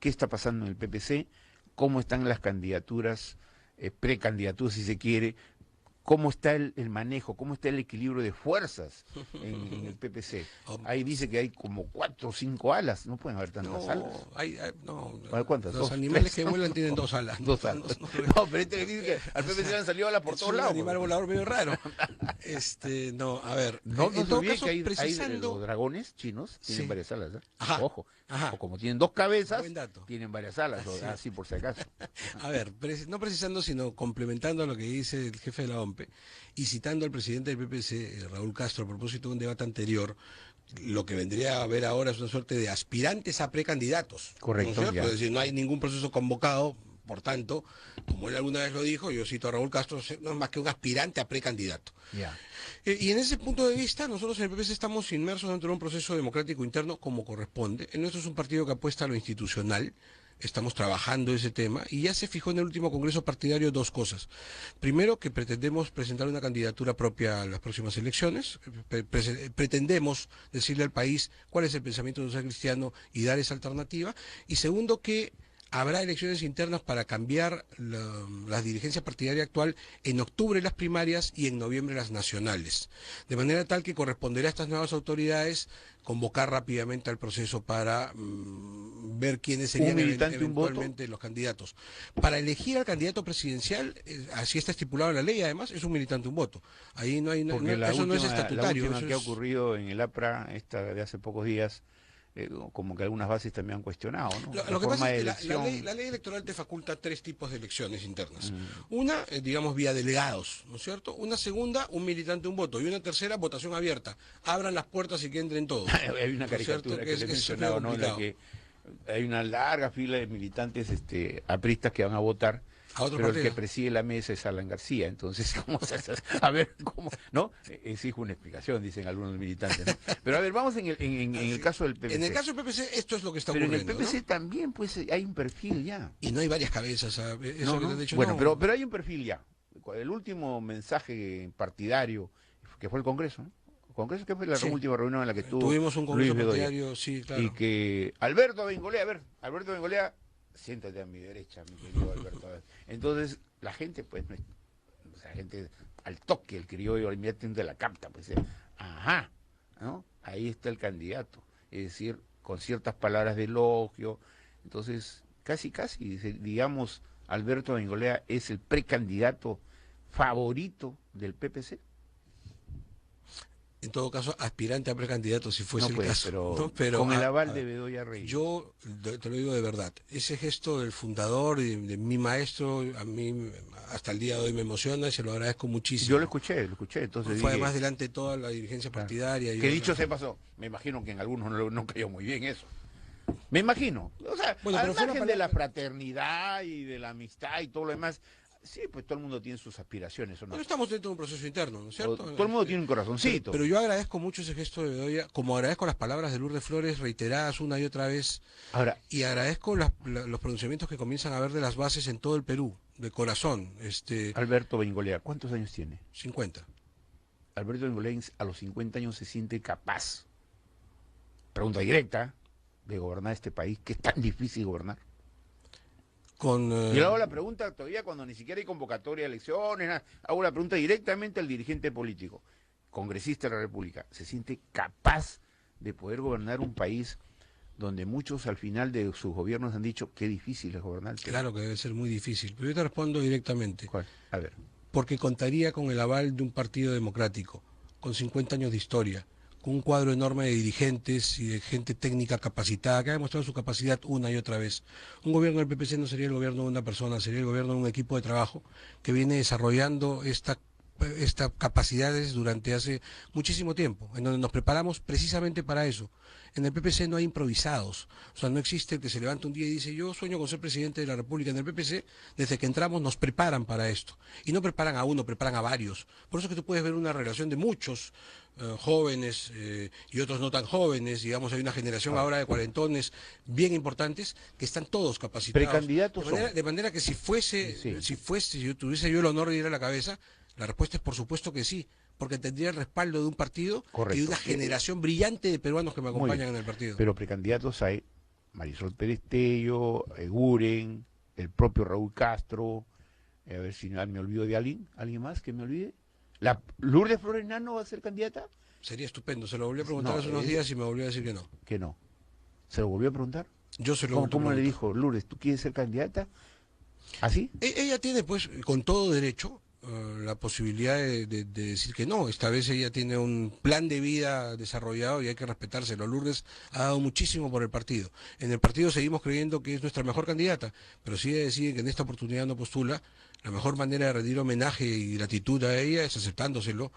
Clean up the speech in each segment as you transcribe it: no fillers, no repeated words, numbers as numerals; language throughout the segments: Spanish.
qué está pasando en el PPC, cómo están las candidaturas, precandidaturas si se quiere, cómo está el manejo, cómo está el equilibrio de fuerzas en el PPC. Ahí dice que hay como 4 o 5 alas, no pueden haber tantas alas. No, ¿Cuántas? los 2, animales 3. que vuelan tienen 2 alas. Dos alas. No, pero este dice que al PPC le han salido alas por todos lados. Es un animal volador medio raro. No, a ver, No en se todo olvide caso, que hay los precisando... dragones chinos tienen Sí. varias alas, ¿eh? Ajá, Ojo. ajá. O como tienen 2 cabezas, Buen dato. tienen varias alas, Sí. así por si acaso. A ver, no precisando, sino complementando a lo que dice el jefe de la OMPE y citando al presidente del PPC, Raúl Castro, a propósito de un debate anterior, lo que vendría a ver ahora es una suerte de aspirantes a precandidatos. Correcto, ¿No es cierto? ya. Es decir, no hay ningún proceso convocado, por tanto, como él alguna vez lo dijo, yo cito a Raúl Castro, no es más que un aspirante a precandidato. Ya. Y en ese punto de vista, nosotros en el PPC estamos inmersos dentro de un proceso democrático interno como corresponde. El nuestro es un partido que apuesta a lo institucional. Estamos trabajando ese tema y ya se fijó en el último congreso partidario 2 cosas. Primero, que pretendemos presentar una candidatura propia a las próximas elecciones. Pretendemos decirle al país cuál es el pensamiento social cristiano y dar esa alternativa. Y segundo, que habrá elecciones internas para cambiar la dirigencia partidaria actual en octubre las primarias y en noviembre las nacionales. De manera tal que corresponderá a estas nuevas autoridades convocar rápidamente al proceso para ver quiénes serían eventualmente los candidatos. Para elegir al candidato presidencial, así está estipulado en la ley, además, es un militante un voto. Ahí no hay eso no es estatutario. La última que ha ocurrido en el APRA, esta de hace pocos días, como que algunas bases también han cuestionado, ¿no? Lo que pasa es que la ley electoral te faculta 3 tipos de elecciones internas. Una, digamos, vía delegados, ¿no es cierto? Una segunda, un militante, un voto. Y una tercera, votación abierta. Abran las puertas y que entren todos. Hay una caricatura que le he mencionado, ¿no? En la que hay una larga fila de militantes apristas que van a votar, pero el que preside la mesa es Alan García. Entonces, ¿cómo se hace? A ver, ¿cómo? ¿No? Exijo una explicación, dicen algunos militantes, ¿no? Pero a ver, vamos en el caso del PPC. En el caso del PPC, esto es lo que está ocurriendo. Pero en el PPC, ¿no? También, pues, hay un perfil ya. Y no hay varias cabezas. Eso no. Que te he dicho, bueno, pero hay un perfil ya. El último mensaje partidario, que fue el Congreso, ¿no? Congreso, que fue la última reunión en la que tuvimos un Congreso partidario, sí, claro. Y que Alberto Bengolea, siéntate a mi derecha, mi querido Alberto. Entonces, la gente, pues, la gente al toque, el criollo inmediatamente la capta, pues, ajá, ¿no? Ahí está el candidato. Es decir, con ciertas palabras de elogio. Entonces, casi, digamos, Alberto Bengolea es el precandidato favorito del PPC. En todo caso, aspirante a precandidato, si fuese el caso. Pero con el aval de Bedoya Reyes. Yo te lo digo de verdad, ese gesto del fundador y de mi maestro, a mí hasta el día de hoy me emociona y se lo agradezco muchísimo. Yo lo escuché, entonces fue además delante de toda la dirigencia partidaria. Que dicho se pasó, me imagino que en algunos no cayó muy bien eso. Me imagino. O sea, bueno, al margen de la fraternidad y de la amistad y todo lo demás, sí, pues todo el mundo tiene sus aspiraciones, ¿o no? Pero estamos dentro de un proceso interno, ¿no es cierto? Todo el mundo tiene un corazoncito. Pero yo agradezco mucho ese gesto de Bedoya, como agradezco las palabras de Lourdes Flores reiteradas una y otra vez. Ahora, y agradezco los pronunciamientos que comienzan a ver de las bases en todo el Perú, de corazón. Alberto Bengolea, ¿cuántos años tiene? 50. Alberto Bengolea a los 50 años se siente capaz, pregunta directa, de gobernar este país, que es tan difícil gobernar. Y hago la pregunta todavía cuando ni siquiera hay convocatoria de elecciones, nada. Hago la pregunta directamente al dirigente político, congresista de la República. ¿Se siente capaz de poder gobernar un país donde muchos al final de sus gobiernos han dicho qué difícil es gobernar? Claro que debe ser muy difícil, pero yo te respondo directamente. ¿Cuál? A ver. Porque contaría con el aval de un partido democrático, con 50 años de historia, con un cuadro enorme de dirigentes y de gente técnica capacitada, que ha demostrado su capacidad una y otra vez. Un gobierno del PPC no sería el gobierno de una persona, sería el gobierno de un equipo de trabajo que viene desarrollando estas capacidades durante hace muchísimo tiempo, en donde nos preparamos precisamente para eso. En el PPC no hay improvisados, o sea, no existe el que se levanta un día y dice yo sueño con ser presidente de la República. En el PPC, desde que entramos nos preparan para esto, y no preparan a uno, preparan a varios. Por eso es que tú puedes ver una relación de muchos jóvenes y otros no tan jóvenes, digamos, hay una generación ahora de cuarentones bien importantes que están todos capacitados. Precandidatos de manera que si yo tuviese yo el honor de ir a la cabeza, la respuesta es por supuesto que sí, porque tendría el respaldo de un partido y de una generación brillante de peruanos que me acompañan en el partido. Pero precandidatos hay Marisol Perestello, Eguren, el propio Raúl Castro, a ver si me olvido de alguien más que me olvide. ¿Lourdes Flores Nano va a ser candidata? Sería estupendo, se lo volví a preguntar No, hace unos días y me volvió a decir que no. Que no. ¿Se lo volvió a preguntar? Yo se lo ¿Cómo le dijo, Lourdes, tú quieres ser candidata? ¿Así? Ella tiene, pues, con todo derecho, la posibilidad de decir que no. Esta vez ella tiene un plan de vida desarrollado y hay que respetárselo. Lourdes ha dado muchísimo por el partido. En el partido seguimos creyendo que es nuestra mejor candidata, pero si ella decide que en esta oportunidad no postula, la mejor manera de rendir homenaje y gratitud a ella es aceptándoselo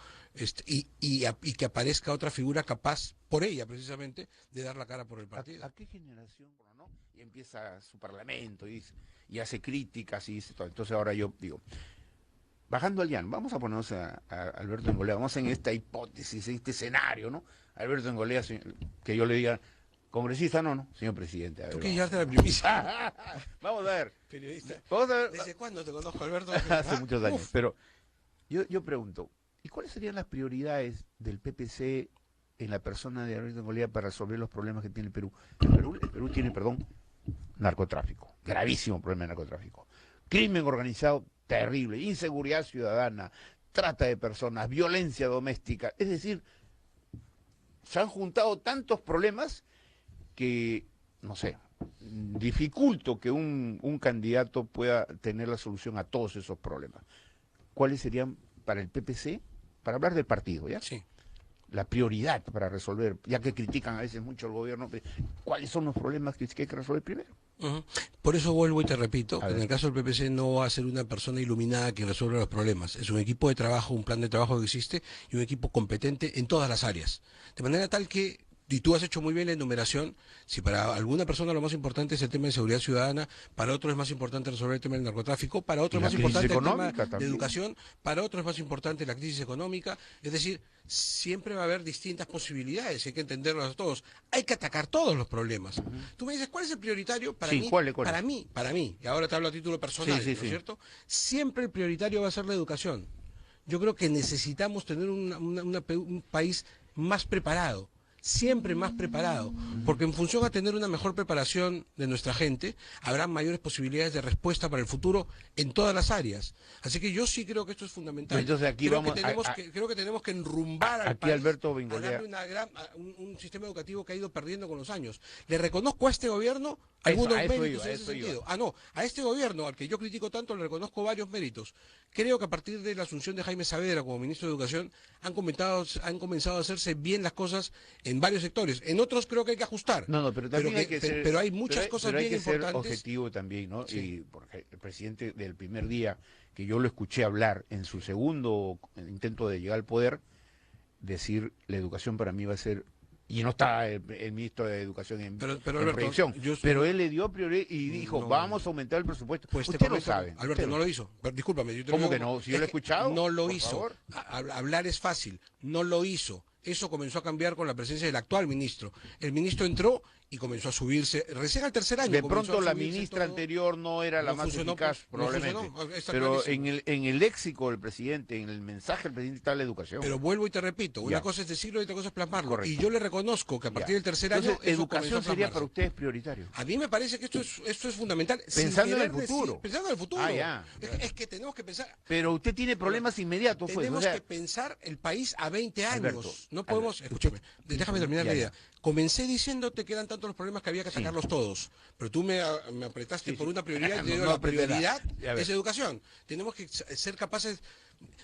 y que aparezca otra figura capaz, por ella precisamente, de dar la cara por el partido. ¿A qué generación, no? Y empieza su parlamento y hace críticas y dice todo. Entonces ahora yo digo, bajando al llano, vamos a ponernos a Alberto Engolea, vamos en esta hipótesis, en este escenario, ¿no? Alberto Engolea, que yo le diga, congresista, no, señor presidente. ¿Tú quieres llevarte la primicia? Vamos a ver. Periodista. Vamos a ver. ¿Desde cuándo te conozco, Alberto? Hace muchos años. Pero yo pregunto, ¿y cuáles serían las prioridades del PPC en la persona de Alberto Engolea para resolver los problemas que tiene el Perú? El Perú tiene, narcotráfico, gravísimo problema de narcotráfico. Crimen organizado terrible, inseguridad ciudadana, trata de personas, violencia doméstica. Es decir, se han juntado tantos problemas que, no sé, dificulto que un candidato pueda tener la solución a todos esos problemas. ¿Cuáles serían para el PPC? Para hablar del partido, ¿ya? Sí. La prioridad para resolver, ya que critican a veces mucho al gobierno, ¿cuáles son los problemas que hay que resolver primero? Por eso vuelvo y te repito, en el caso del PPC no va a ser una persona iluminada que resuelva los problemas, es un equipo de trabajo, un plan de trabajo que existe y un equipo competente en todas las áreas, de manera tal que, y tú has hecho muy bien la enumeración, si para alguna persona lo más importante es el tema de seguridad ciudadana, para otro es más importante resolver el tema del narcotráfico, para otro es más importante el tema de educación, para otro es más importante la crisis económica, es decir, siempre va a haber distintas posibilidades, hay que entenderlas todos, hay que atacar todos los problemas. Tú me dices, ¿cuál es el prioritario? Para mí, para mí, y ahora te hablo a título personal, ¿no es cierto? Siempre el prioritario va a ser la educación. Yo creo que necesitamos tener un país más preparado, siempre más preparado, porque en función a tener una mejor preparación de nuestra gente, habrá mayores posibilidades de respuesta para el futuro en todas las áreas. Así que yo sí creo que esto es fundamental. Entonces aquí creo que tenemos que enrumbar al país, Alberto Bengolea, a darle un sistema educativo que ha ido perdiendo con los años. Le reconozco a este gobierno algunos méritos en ese sentido. A este gobierno, al que yo critico tanto, le reconozco varios méritos. Creo que a partir de la asunción de Jaime Saavedra como ministro de Educación han comenzado a hacerse bien las cosas en varios sectores. En otros creo que hay que ajustar. Pero hay muchas cosas bien importantes. Pero hay que ser objetivo también, ¿no? Sí. Y porque el presidente del primer día que yo lo escuché hablar en su segundo intento de llegar al poder, decir la educación para mí va a ser, y no está el ministro de Educación en proyección, pero él le dio prioridad y dijo, vamos a aumentar el presupuesto. Pues usted lo sabe. Alberto, no lo hizo. Pero, discúlpame. ¿Cómo que no? Si yo lo he escuchado. No lo hizo. Hablar es fácil. No lo hizo. Eso comenzó a cambiar con la presencia del actual ministro. El ministro entró y comenzó a subirse, recién al tercer año. De pronto la ministra anterior no era la más eficaz, probablemente. Pero en el léxico del presidente, en el mensaje del presidente está la educación. Pero vuelvo y te repito, una cosa es decirlo y otra cosa es plasmarlo. Correcto. Y yo le reconozco que a partir del tercer año... ¿Educación sería para ustedes prioritario? A mí me parece que esto es fundamental. Pensando en el futuro. Pensando en el futuro. Es que tenemos que pensar... Pero usted tiene problemas inmediatos. Tenemos que pensar el país a 20 años. Alberto, no podemos... Escúchame, déjame terminar la idea. Comencé diciéndote que eran tantos los problemas que había que atacarlos todos, pero tú me apretaste por una prioridad y la prioridad es educación. Tenemos que ser capaces...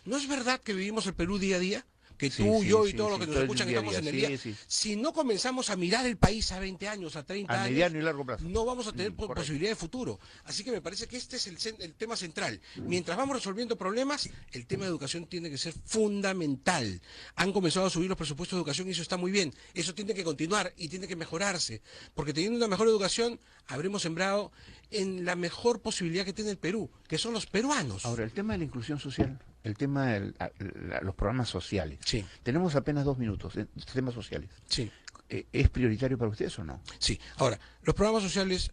¿No es verdad que vivimos el Perú día a día? Que tú, yo y todos los que nos escuchan estamos en el día. Si no comenzamos a mirar el país a 20 años, a 30 años, mediano y largo plazo, no vamos a tener posibilidad de futuro. Así que me parece que este es el tema central. Mientras vamos resolviendo problemas, el tema de educación tiene que ser fundamental. Han comenzado a subir los presupuestos de educación y eso está muy bien. Eso tiene que continuar y tiene que mejorarse. Porque teniendo una mejor educación, habremos sembrado en la mejor posibilidad que tiene el Perú, que son los peruanos. Ahora, el tema de la inclusión social, el tema de los programas sociales. Sí. Tenemos apenas 2 minutos, temas sociales. Sí. ¿Es prioritario para ustedes o no? Sí. Ahora, los programas sociales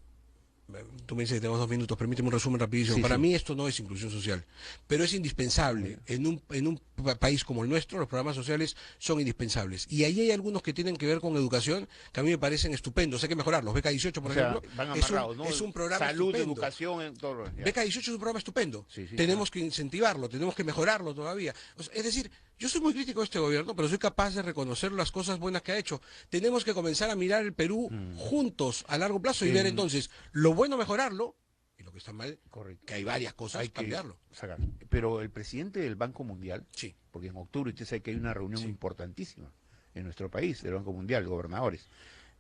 Tú me dices que tenemos 2 minutos, permíteme un resumen rapidísimo. Sí, Para sí. mí esto no es inclusión social, pero es indispensable. En un país como el nuestro, los programas sociales son indispensables. Y ahí hay algunos que tienen que ver con educación que a mí me parecen estupendos. Hay que mejorarlos. Beca 18, por O sea, ejemplo, van es amarrados, ¿no? es un programa Salud, estupendo. educación, en todo lo ya. Beca 18 es un programa estupendo. Sí, sí, Tenemos que incentivarlo, tenemos que mejorarlo todavía. O sea, es decir, yo soy muy crítico de este gobierno, pero soy capaz de reconocer las cosas buenas que ha hecho. Tenemos que comenzar a mirar el Perú juntos a largo plazo y ver entonces lo bueno mejorarlo y lo que está mal, Correcto. que hay varias cosas, Hay que cambiarlo. sacar. Pero el presidente del Banco Mundial, Sí. porque en octubre usted sabe que hay una reunión Sí. importantísima en nuestro país, del Banco Mundial, gobernadores.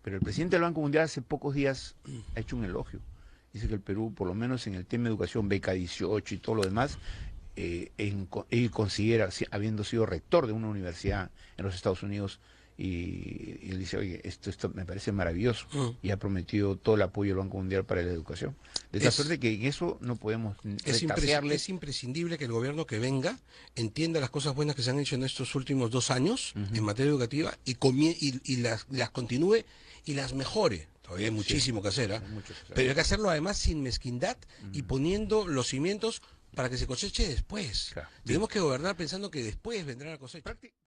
Pero el presidente del Banco Mundial hace pocos días ha hecho un elogio. Dice que el Perú, por lo menos en el tema de educación, beca 18 y todo lo demás, él considera, habiendo sido rector de una universidad en los Estados Unidos, y él dice, oye, esto me parece maravilloso, y ha prometido todo el apoyo del Banco Mundial para la educación. De tal suerte que en eso no podemos retasearle. Es imprescindible que el gobierno que venga entienda las cosas buenas que se han hecho en estos últimos 2 años en materia educativa y las continúe y las mejore. Todavía hay muchísimo que hacer, Hay mucho que hacer. pero hay que hacerlo además sin mezquindad y poniendo los cimientos para que se coseche después. Claro. Tenemos que gobernar pensando que después vendrá la cosecha.